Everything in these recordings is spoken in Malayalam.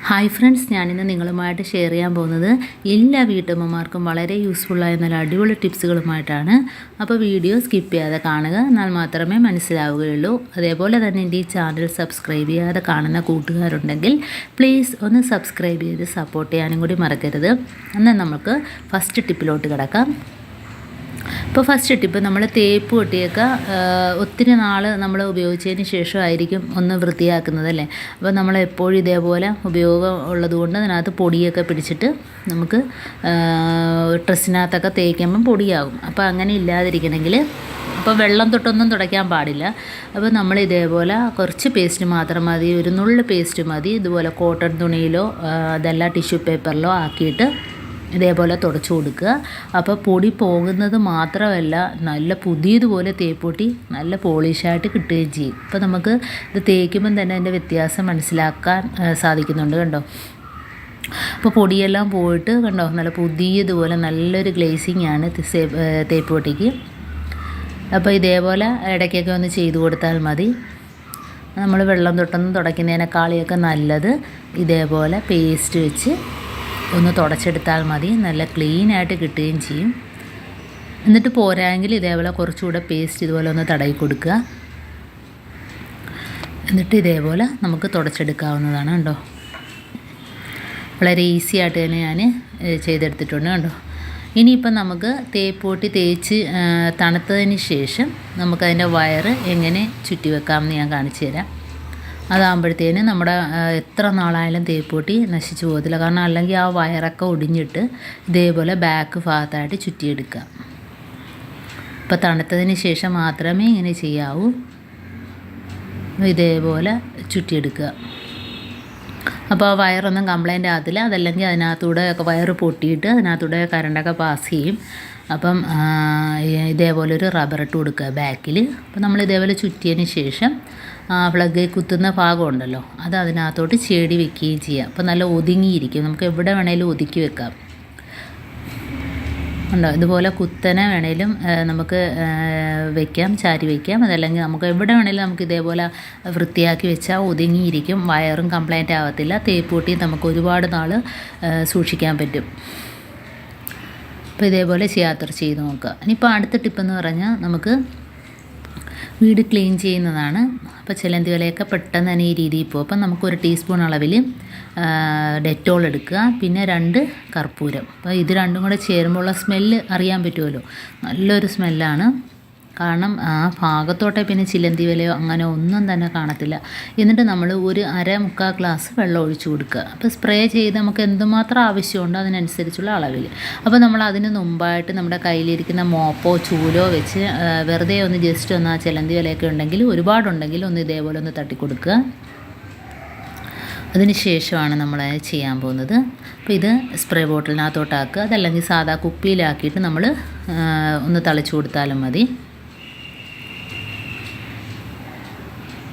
ഹായ് ഫ്രണ്ട്സ്, ഞാനിന്ന് നിങ്ങളുമായിട്ട് ഷെയർ ചെയ്യാൻ പോകുന്നത് എല്ലാ വീട്ടമ്മമാർക്കും വളരെ യൂസ്ഫുള്ളായ നല്ല അടിപൊളി ടിപ്സുകളുമായിട്ടാണ്. അപ്പോൾ വീഡിയോ സ്കിപ്പ് ചെയ്യാതെ കാണുക, എന്നാൽ മാത്രമേ മനസ്സിലാവുകയുള്ളൂ. അതേപോലെ തന്നെ എൻ്റെ ഈ ചാനൽ സബ്സ്ക്രൈബ് ചെയ്യാതെ കാണുന്ന കൂട്ടുകാരുണ്ടെങ്കിൽ പ്ലീസ് ഒന്ന് സബ്സ്ക്രൈബ് ചെയ്ത് സപ്പോർട്ട് ചെയ്യാനും കൂടി മറക്കരുത്. എന്നാൽ നമുക്ക് ഫസ്റ്റ് ടിപ്പിലോട്ട് കിടക്കാം. ഇപ്പോൾ ഫസ്റ്റ് ടിപ്പ്, നമ്മൾ തേപ്പ് പൊട്ടിയൊക്കെ ഒത്തിരി നാൾ നമ്മൾ ഉപയോഗിച്ചതിന് ശേഷമായിരിക്കും ഒന്ന് വൃത്തിയാക്കുന്നത് അല്ലേ. അപ്പോൾ നമ്മൾ എപ്പോഴും ഇതേപോലെ ഉപയോഗം ഉള്ളതുകൊണ്ട് അതിനകത്ത് പൊടിയൊക്കെ പിടിച്ചിട്ട് നമുക്ക് ഡ്രസ്സിനകത്തൊക്കെ തേക്കുമ്പം പൊടിയാകും. അപ്പോൾ അങ്ങനെ ഇല്ലാതിരിക്കണമെങ്കിൽ അപ്പോൾ വെള്ളം തൊട്ടൊന്നും തുടയ്ക്കാൻ പാടില്ല. അപ്പോൾ നമ്മൾ ഇതേപോലെ കുറച്ച് പേസ്റ്റ് മാത്രം മതി, ഒരു നുള്ളു പേസ്റ്റ് മതി. ഇതുപോലെ കോട്ടൺ തുണിയിലോ അതല്ല ടിഷ്യൂ പേപ്പറിലോ ആക്കിയിട്ട് ഇതേപോലെ തുടച്ചു കൊടുക്കുക. അപ്പോൾ പൊടി പോകുന്നത് മാത്രമല്ല, നല്ല പുതിയതുപോലെ തേപ്പൊട്ടി നല്ല പോളിഷായിട്ട് കിട്ടുകയും ചെയ്യും. അപ്പോൾ നമുക്ക് ഇത് തേക്കുമ്പം തന്നെ അതിൻ്റെ വ്യത്യാസം മനസ്സിലാക്കാൻ സാധിക്കുന്നുണ്ട്. കണ്ടോ, അപ്പോൾ പൊടിയെല്ലാം പോയിട്ട് കണ്ടോ, നല്ല പുതിയതുപോലെ നല്ലൊരു ഗ്ലേസിങ് ആണ് തേപ്പൊട്ടിക്ക്. അപ്പോൾ ഇതേപോലെ ഇടയ്ക്കൊക്കെ ഒന്ന് ചെയ്തു കൊടുത്താൽ മതി. നമ്മൾ വെള്ളം തൊട്ടൊന്നും തുടയ്ക്കുന്നതിനേക്കാളിയൊക്കെ നല്ലത് ഇതേപോലെ പേസ്റ്റ് വെച്ച് ഒന്ന് തുടച്ചെടുത്താൽ മതി. നല്ല ക്ലീനായിട്ട് കിട്ടുകയും ചെയ്യും. എന്നിട്ട് പോരായെങ്കിൽ ഇതേപോലെ കുറച്ചുകൂടെ പേസ്റ്റ് ഇതുപോലെ ഒന്ന് തടവി കൊടുക്കുക. എന്നിട്ട് ഇതേപോലെ നമുക്ക് തുടച്ചെടുക്കാവുന്നതാണ്. കണ്ടോ, വളരെ ഈസി ആയിട്ട് തന്നെ ഞാൻ ചെയ്തെടുത്തിട്ടുണ്ട്. കണ്ടോ, ഇനിയിപ്പം നമുക്ക് തേപ്പൊട്ടി തേച്ച് തണുത്തതിന് ശേഷം നമുക്കതിൻ്റെ വയറ് എങ്ങനെ ചുറ്റി വെക്കാമെന്ന് ഞാൻ കാണിച്ചു തരാം. അതാകുമ്പോഴത്തേന് നമ്മുടെ എത്ര നാളായാലും തേപ്പൊട്ടി നശിച്ചു പോകത്തില്ല. കാരണം അല്ലെങ്കിൽ ആ വയറൊക്കെ ഒടിഞ്ഞിട്ട് ഇതേപോലെ ബാക്ക് ഭാഗത്തായിട്ട് ചുറ്റിയെടുക്കുക. ഇപ്പോൾ തണുത്തതിന് ശേഷം മാത്രമേ ഇങ്ങനെ ചെയ്യാവൂ. ഇതേപോലെ ചുറ്റിയെടുക്കുക. അപ്പോൾ ആ വയറൊന്നും കംപ്ലൈൻ്റ് ആകത്തില്ല. അതല്ലെങ്കിൽ അതിനകത്തൂടെ ഒക്കെ വയറ് പൊട്ടിയിട്ട് അതിനകത്തൂടെ കറണ്ടൊക്കെ പാസ് ചെയ്യും. അപ്പം ഇതേപോലെ ഒരു റബ്ബർ ഇട്ട് കൊടുക്കുക ബാക്കിൽ. അപ്പോൾ നമ്മൾ ഇതേപോലെ ചുറ്റിയതിന് ശേഷം പ്ലഗ് കുത്തുന്ന ഭാഗമുണ്ടല്ലോ, അത് അതിനകത്തോട്ട് ചേടി വെക്കുകയും ചെയ്യാം. അപ്പോൾ നല്ല ഒതുങ്ങിയിരിക്കും. നമുക്ക് എവിടെ വേണേലും ഒതുക്കി വെക്കാം. ഉണ്ടോ, ഇതുപോലെ കുത്തനെ വേണേലും നമുക്ക് വെക്കാം, ചാരി വയ്ക്കാം. അതല്ലെങ്കിൽ നമുക്ക് എവിടെ വേണേലും നമുക്ക് ഇതേപോലെ വൃത്തിയാക്കി വെച്ചാൽ ഒതുങ്ങിയിരിക്കും. വയറും കംപ്ലൈൻ്റ് ആകത്തില്ല. തേപ്പൊട്ടിയും നമുക്ക് ഒരുപാട് നാൾ സൂക്ഷിക്കാൻ പറ്റും. അപ്പോൾ ഇതേപോലെ ചെയ്ത് നോക്കുക. ഇനിയിപ്പോൾ അടുത്ത ടിപ്പെന്ന് പറഞ്ഞാൽ നമുക്ക് വീട് ക്ലീൻ ചെയ്യുന്നതാണ്. അപ്പോൾ ചിലന്തി വലയൊക്കെ പെട്ടെന്ന് തന്നെ ഈ രീതിയിൽ പോകും. അപ്പം നമുക്കൊരു ടീസ്പൂൺ അളവിൽ ഡെറ്റോൾ എടുക്കുക, പിന്നെ 2 കർപ്പൂരം. അപ്പോൾ ഇത് രണ്ടും കൂടെ ചേരുമ്പോഴുള്ള സ്മെല്ല് അറിയാൻ പറ്റുമല്ലോ, നല്ലൊരു സ്മെല്ലാണ്. കാരണം ആ ഭാഗത്തോട്ടെ പിന്നെ ചിലന്തി വലയോ അങ്ങനെ ഒന്നും തന്നെ കാണത്തില്ല. എന്നിട്ട് നമ്മൾ ഒരു 1/2-3 ഗ്ലാസ് വെള്ളം ഒഴിച്ചു കൊടുക്കുക. അപ്പോൾ സ്പ്രേ ചെയ്ത് നമുക്ക് എന്തുമാത്രം ആവശ്യമുണ്ടോ അതിനനുസരിച്ചുള്ള അളവിൽ. അപ്പോൾ നമ്മൾ അതിന് മുമ്പായിട്ട് നമ്മുടെ കയ്യിലിരിക്കുന്ന മോപ്പോ ചൂലോ വെച്ച് വെറുതെ ഒന്ന് ജസ്റ്റ് ഒന്ന് ആ ചിലന്തി വലയൊക്കെ ഉണ്ടെങ്കിൽ, ഒരുപാടുണ്ടെങ്കിൽ ഒന്ന് ഇതേപോലെ ഒന്ന് തട്ടിക്കൊടുക്കുക. അതിന് ശേഷമാണ് നമ്മൾ ചെയ്യാൻ പോകുന്നത്. അപ്പോൾ ഇത് സ്പ്രേ ബോട്ടിലിനകത്തോട്ടാക്കുക. അതല്ലെങ്കിൽ സാധാ കുപ്പിയിലാക്കിയിട്ട് നമ്മൾ ഒന്ന് തളിച്ചു കൊടുത്താലും മതി.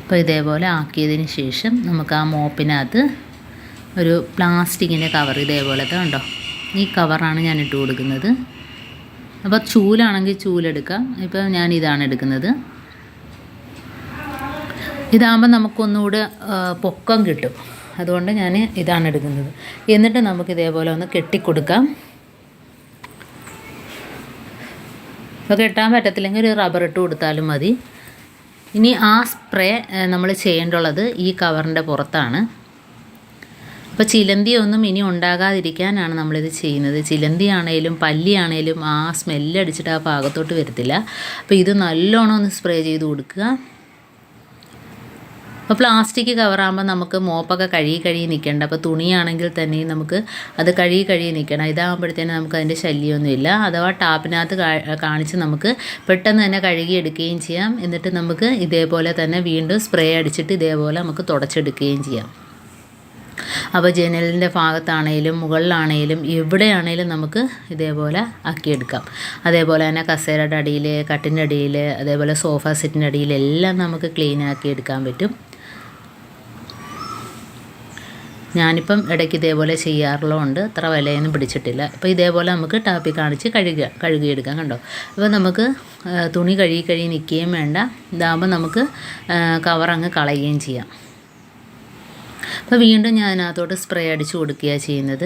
അപ്പോൾ ഇതേപോലെ ആക്കിയതിന് ശേഷം നമുക്ക് ആ മോപ്പിനകത്ത് ഒരു പ്ലാസ്റ്റിക്കിൻ്റെ കവർ ഇതേപോലത്തെ ഉണ്ടോ, ഈ കവറാണ് ഞാൻ ഇട്ട് കൊടുക്കുന്നത്. അപ്പോൾ ചൂലാണെങ്കിൽ ചൂലെടുക്കാം. ഇപ്പോൾ ഞാൻ ഇതാണ് എടുക്കുന്നത്. ഇതാകുമ്പോൾ നമുക്കൊന്നുകൂടെ പൊക്കം കിട്ടും. അതുകൊണ്ട് ഞാൻ ഇതാണ് എടുക്കുന്നത്. എന്നിട്ട് നമുക്ക് ഇതേപോലെ ഒന്ന് കെട്ടിക്കൊടുക്കാം. അപ്പോൾ കെട്ടാൻ പറ്റത്തില്ലെങ്കിൽ ഒരു റബ്ബർ ഇട്ട് കൊടുത്താലും മതി. ഇനി ആ സ്പ്രേ നമ്മൾ ചെയ്യേണ്ടുള്ളത് ഈ കവറിൻ്റെ പുറത്താണ്. അപ്പോൾ ചിലന്തിയൊന്നും ഇനി ഉണ്ടാകാതിരിക്കാനാണ് നമ്മളിത് ചെയ്യുന്നത്. ചിലന്തി ആണേലും പല്ലിയാണേലും ആ സ്മെല്ലടിച്ചിട്ട് ആ ഭാഗത്തോട്ട് വരത്തില്ല. അപ്പോൾ ഇത് നല്ലോണം ഒന്ന് സ്പ്രേ ചെയ്ത് കൊടുക്കുക. അപ്പോൾ പ്ലാസ്റ്റിക് കവറാകുമ്പോൾ നമുക്ക് മോപ്പൊക്കെ കഴുകി നിൽക്കേണ്ട. അപ്പോൾ തുണിയാണെങ്കിൽ തന്നെ നമുക്ക് അത് കഴുകി നിൽക്കണം. ഇതാകുമ്പോഴത്തേനും നമുക്ക് അതിൻ്റെ ശല്യമൊന്നുമില്ല. അഥവാ ടാപ്പിനകത്ത് കാണിച്ച് നമുക്ക് പെട്ടെന്ന് തന്നെ കഴുകിയെടുക്കുകയും ചെയ്യാം. എന്നിട്ട് നമുക്ക് ഇതേപോലെ തന്നെ വീണ്ടും സ്പ്രേ അടിച്ചിട്ട് ഇതേപോലെ നമുക്ക് തുടച്ചെടുക്കുകയും ചെയ്യാം. അപ്പോൾ ജനലിൻ്റെ ഭാഗത്താണേലും മുകളിലാണേലും എവിടെയാണേലും നമുക്ക് ഇതേപോലെ ആക്കിയെടുക്കാം. അതേപോലെ തന്നെ കസേരയുടെ അടിയിൽ, കട്ടിൻ്റെ അടിയിൽ, അതേപോലെ സോഫ സെറ്റിൻ്റെ അടിയിലെല്ലാം നമുക്ക് ക്ലീൻ ആക്കി എടുക്കാൻ പറ്റും. ഞാനിപ്പം ഇടയ്ക്ക് ഇതേപോലെ ചെയ്യാറുള്ളതുകൊണ്ട് അത്ര വിലയൊന്നും പിടിച്ചിട്ടില്ല. അപ്പോൾ ഇതേപോലെ നമുക്ക് ടാപ്പിൽ കാണിച്ച് കഴുകിയെടുക്കാം. കണ്ടോ, അപ്പോൾ നമുക്ക് തുണി കഴുകി നിൽക്കുകയും വേണ്ട. ഇതാകുമ്പോൾ നമുക്ക് കവറങ്ങ് കളയുകയും ചെയ്യാം. അപ്പോൾ അപ്പോൾ വീണ്ടും ഞാൻ അതിനകത്തോട്ട് സ്പ്രേ അടിച്ച് കൊടുക്കുകയാണ് ചെയ്യുന്നത്.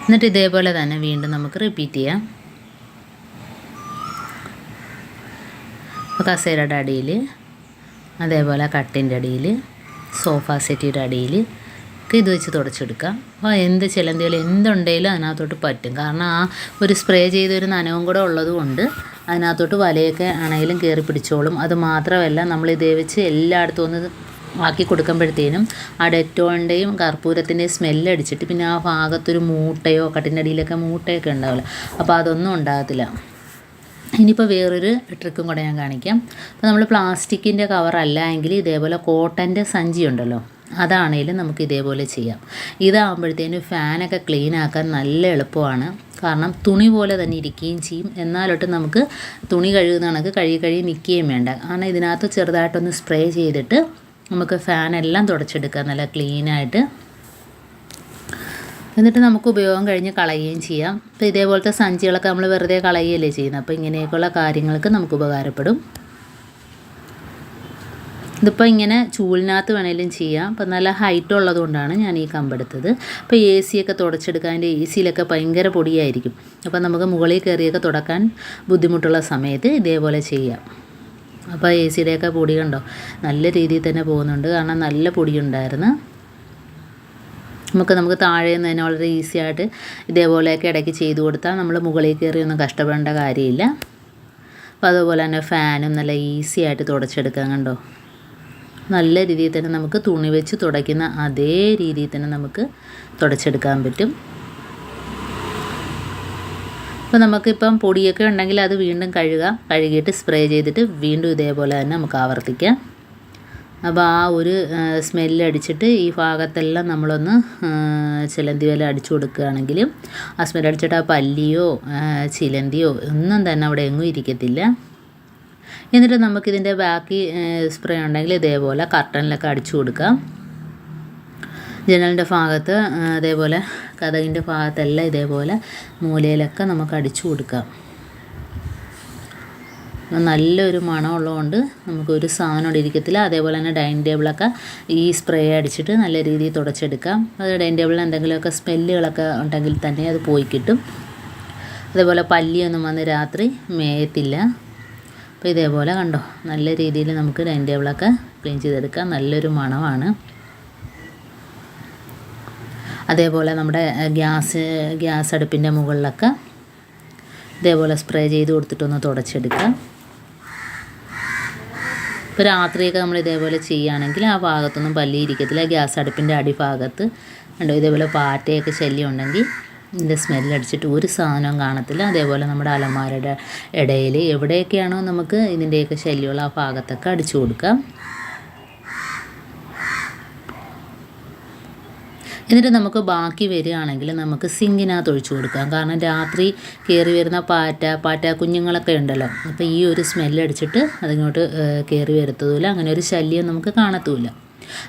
എന്നിട്ട് ഇതേപോലെ തന്നെ വീണ്ടും നമുക്ക് റിപ്പീറ്റ് ചെയ്യാം. അപ്പോൾ കസേരയുടെ അടിയിൽ, അതേപോലെ കട്ടിൻ്റെ അടിയിൽ, സോഫ സെറ്റിയുടെ അടിയിൽ ഒക്കെ ഇത് വെച്ച് തുടച്ചെടുക്കാം. അപ്പോൾ എന്ത് ചിലന്തികൾ എന്തുണ്ടെങ്കിലും അതിനകത്തോട്ട് പറ്റും. കാരണം ആ ഒരു സ്പ്രേ ചെയ്തൊരു നനവും കൂടെ ഉള്ളതുകൊണ്ട് അതിനകത്തോട്ട് വലയൊക്കെ ആണെങ്കിലും കയറി പിടിച്ചോളും. അത് മാത്രമല്ല, നമ്മൾ ഇതേ വെച്ച് എല്ലായിടത്തും ഒന്ന് ആക്കി കൊടുക്കുമ്പോഴത്തേനും ആ ഡെറ്റോളിൻ്റെയും കർപ്പൂരത്തിൻ്റെയും സ്മെല്ലടിച്ചിട്ട് പിന്നെ ആ ഭാഗത്തൊരു മൂട്ടയോ കട്ടിൻ്റെ അടിയിലൊക്കെ മൂട്ടയൊക്കെ ഉണ്ടാവില്ല. അപ്പോൾ അതൊന്നും ഉണ്ടാകത്തില്ല. ഇനിയിപ്പോൾ വേറൊരു ട്രിക്കും കൂടെ ഞാൻ കാണിക്കാം. അപ്പോൾ നമ്മൾ പ്ലാസ്റ്റിക്കിൻ്റെ കവറല്ല എങ്കിൽ ഇതേപോലെ കോട്ടൻ്റെ സഞ്ചി ഉണ്ടല്ലോ, അതാണെങ്കിലും നമുക്ക് ഇതേപോലെ ചെയ്യാം. ഇതാകുമ്പോഴത്തേനും ഫാനൊക്കെ ക്ലീൻ ആക്കാൻ നല്ല എളുപ്പമാണ്. കാരണം തുണി പോലെ തന്നെ ഇരിക്കുകയും ചെയ്യും. എന്നാലൊട്ട് നമുക്ക് തുണി കഴുകുന്ന കണക്ക് കഴുകി നിൽക്കുകയും വേണ്ട. കാരണം ഇതിനകത്ത് ചെറുതായിട്ടൊന്ന് സ്പ്രേ ചെയ്തിട്ട് നമുക്ക് ഫാനെല്ലാം തുടച്ചെടുക്കാം നല്ല ക്ലീനായിട്ട്. എന്നിട്ട് നമുക്ക് ഉപയോഗം കഴിഞ്ഞ് കളയുകയും ചെയ്യാം. അപ്പോൾ ഇതേപോലത്തെ സഞ്ചികളൊക്കെ നമ്മൾ വെറുതെ കളയുകയല്ലേ ചെയ്യുന്നത്. അപ്പോൾ ഇങ്ങനെയൊക്കെയുള്ള കാര്യങ്ങൾക്ക് നമുക്ക് ഉപകാരപ്പെടും. ഇതിപ്പോൾ ഇങ്ങനെ ചൂലിനകത്ത് വേണമെങ്കിലും ചെയ്യാം. അപ്പോൾ നല്ല ഹൈറ്റ് ഉള്ളതുകൊണ്ടാണ് ഞാൻ ഈ കമ്പെടുത്തത്. അപ്പോൾ എ സിയൊക്കെ തുടച്ചെടുക്കാൻ, അതിൻ്റെ എ സിയിലൊക്കെ ഭയങ്കര പൊടിയായിരിക്കും. അപ്പോൾ നമുക്ക് മുകളിൽ കയറിയൊക്കെ തുടക്കാൻ ബുദ്ധിമുട്ടുള്ള സമയത്ത് ഇതേപോലെ ചെയ്യാം. അപ്പോൾ എ സിയുടെയൊക്കെ പൊടി കണ്ടോ നല്ല രീതിയിൽ തന്നെ പോകുന്നുണ്ട്. കാരണം നല്ല പൊടിയുണ്ടായിരുന്നു. നമുക്ക് താഴെ നിന്ന് തന്നെ വളരെ ഈസി ആയിട്ട് ഇതേപോലെയൊക്കെ ഇടയ്ക്ക് ചെയ്ത് കൊടുത്താൽ നമ്മൾ മുകളിൽ കയറി ഒന്നും കഷ്ടപ്പെടേണ്ട കാര്യമില്ല. അപ്പോൾ അതുപോലെ തന്നെ ഫാനും നല്ല ഈസി ആയിട്ട് തുടച്ചെടുക്കാം. കണ്ടോ നല്ല രീതിയിൽ തന്നെ നമുക്ക് തുണി വെച്ച് തുടയ്ക്കുന്ന അതേ രീതിയിൽ തന്നെ നമുക്ക് തുടച്ചെടുക്കാൻ പറ്റും. അപ്പോൾ നമുക്കിപ്പം പൊടിയൊക്കെ ഉണ്ടെങ്കിൽ അത് വീണ്ടും കഴുകിയിട്ട് സ്പ്രേ ചെയ്തിട്ട് വീണ്ടും ഇതേപോലെ തന്നെ നമുക്ക് ആവർത്തിക്കാം. അപ്പോൾ ആ ഒരു സ്മെല്ലടിച്ചിട്ട് ഈ ഭാഗത്തെല്ലാം നമ്മളൊന്ന് ചിലന്തി വല അടിച്ചു കൊടുക്കുകയാണെങ്കിൽ ആ സ്മെല്ലടിച്ചിട്ട് ആ പല്ലിയോ ചിലന്തിയോ ഒന്നും തന്നെ അവിടെ എങ്ങും ഇരിക്കത്തില്ല. എന്നിട്ട് നമുക്കിതിൻ്റെ ബാക്കി സ്പ്രേ ഉണ്ടെങ്കിൽ ഇതേപോലെ കർട്ടനിലൊക്കെ അടിച്ചു കൊടുക്കാം. ജനലിൻ്റെ ഭാഗത്ത്, അതേപോലെ കതകിൻ്റെ ഭാഗത്തെല്ലാം ഇതേപോലെ മൂലയിലൊക്കെ നമുക്ക് അടിച്ചു കൊടുക്കാം. നല്ലൊരു മണമുള്ളതുകൊണ്ട് നമുക്കൊരു സാധനം അവിടെ ഇരിക്കത്തില്ല. അതേപോലെ തന്നെ ഡൈനിങ് ടേബിളൊക്കെ ഈ സ്പ്രേ അടിച്ചിട്ട് നല്ല രീതിയിൽ തുടച്ചെടുക്കാം. അത് ഡൈനിങ് ടേബിളിൽ എന്തെങ്കിലുമൊക്കെ സ്മെല്ലുകളൊക്കെ ഉണ്ടെങ്കിൽ തന്നെ അത് പോയി കിട്ടും. അതേപോലെ പല്ലിയൊന്നും വന്ന് രാത്രി മേയത്തില്ല. അപ്പോൾ ഇതേപോലെ കണ്ടോ നല്ല രീതിയിൽ നമുക്ക് ഡൈനിങ് ടേബിളൊക്കെ ക്ലീൻ ചെയ്തെടുക്കാം. നല്ലൊരു മണമാണ്. അതേപോലെ നമ്മുടെ ഗ്യാസ് അടുപ്പിൻ്റെ മുകളിലൊക്കെ ഇതേപോലെ സ്പ്രേ ചെയ്ത് കൊടുത്തിട്ടൊന്ന് തുടച്ചെടുക്കാം. ഇപ്പോൾ രാത്രിയൊക്കെ നമ്മൾ ഇതേപോലെ ചെയ്യുകയാണെങ്കിൽ ആ ഭാഗത്തൊന്നും പല്ലി ഇരിക്കത്തില്ല. ഗ്യാസ് അടുപ്പിൻ്റെ അടിഭാഗത്ത് കണ്ടോ ഇതേപോലെ പാറ്റയൊക്കെ ശല്യം ഉണ്ടെങ്കിൽ ഇതിൻ്റെ സ്മെല്ലടിച്ചിട്ട് ഒരു സാധനവും കാണത്തില്ല. അതേപോലെ നമ്മുടെ അലമാരയുടെ ഇടയിൽ എവിടെയൊക്കെയാണോ നമുക്ക് ഇതിൻ്റെയൊക്കെ ശല്യമുള്ള ആ ഭാഗത്തൊക്കെ അടിച്ചു കൊടുക്കാം. എന്നിട്ട് നമുക്ക് ബാക്കി വരികയാണെങ്കിൽ നമുക്ക് സിങ്കിനകത്ത് ഒഴിച്ചു കൊടുക്കാം. കാരണം രാത്രി കയറി വരുന്ന പാറ്റ കുഞ്ഞുങ്ങളൊക്കെ ഉണ്ടല്ലോ. അപ്പോൾ ഈ ഒരു സ്മെല്ലടിച്ചിട്ട് അതിങ്ങോട്ട് കയറി വരത്തതുമില്ല. അങ്ങനെ ഒരു ശല്യം നമുക്ക് കാണത്തുമില്ല.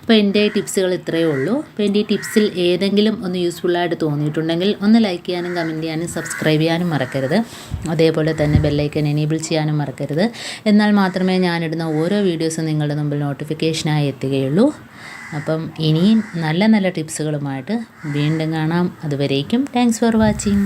അപ്പോൾ എൻ്റെ ടിപ്സുകൾ ഇത്രയേ ഉള്ളൂ. അപ്പോൾ എൻ്റെ ഈ ടിപ്സിൽ ഏതെങ്കിലും ഒന്ന് യൂസ്ഫുള്ളായിട്ട് തോന്നിയിട്ടുണ്ടെങ്കിൽ ഒന്ന് ലൈക്ക് ചെയ്യാനും കമൻറ്റ് ചെയ്യാനും സബ്സ്ക്രൈബ് ചെയ്യാനും മറക്കരുത്. അതേപോലെ തന്നെ ബെല്ലൈക്കൻ എനേബിൾ ചെയ്യാനും മറക്കരുത്. എന്നാൽ മാത്രമേ ഞാനിടുന്ന ഓരോ വീഡിയോസും നിങ്ങളുടെ മുമ്പിൽ നോട്ടിഫിക്കേഷനായി എത്തുകയുള്ളൂ. അപ്പം ഇനിയും നല്ല ടിപ്സുകളുമായിട്ട് വീണ്ടും കാണാം. അതുവരേക്കും താങ്ക്സ് ഫോർ വാച്ചിങ്.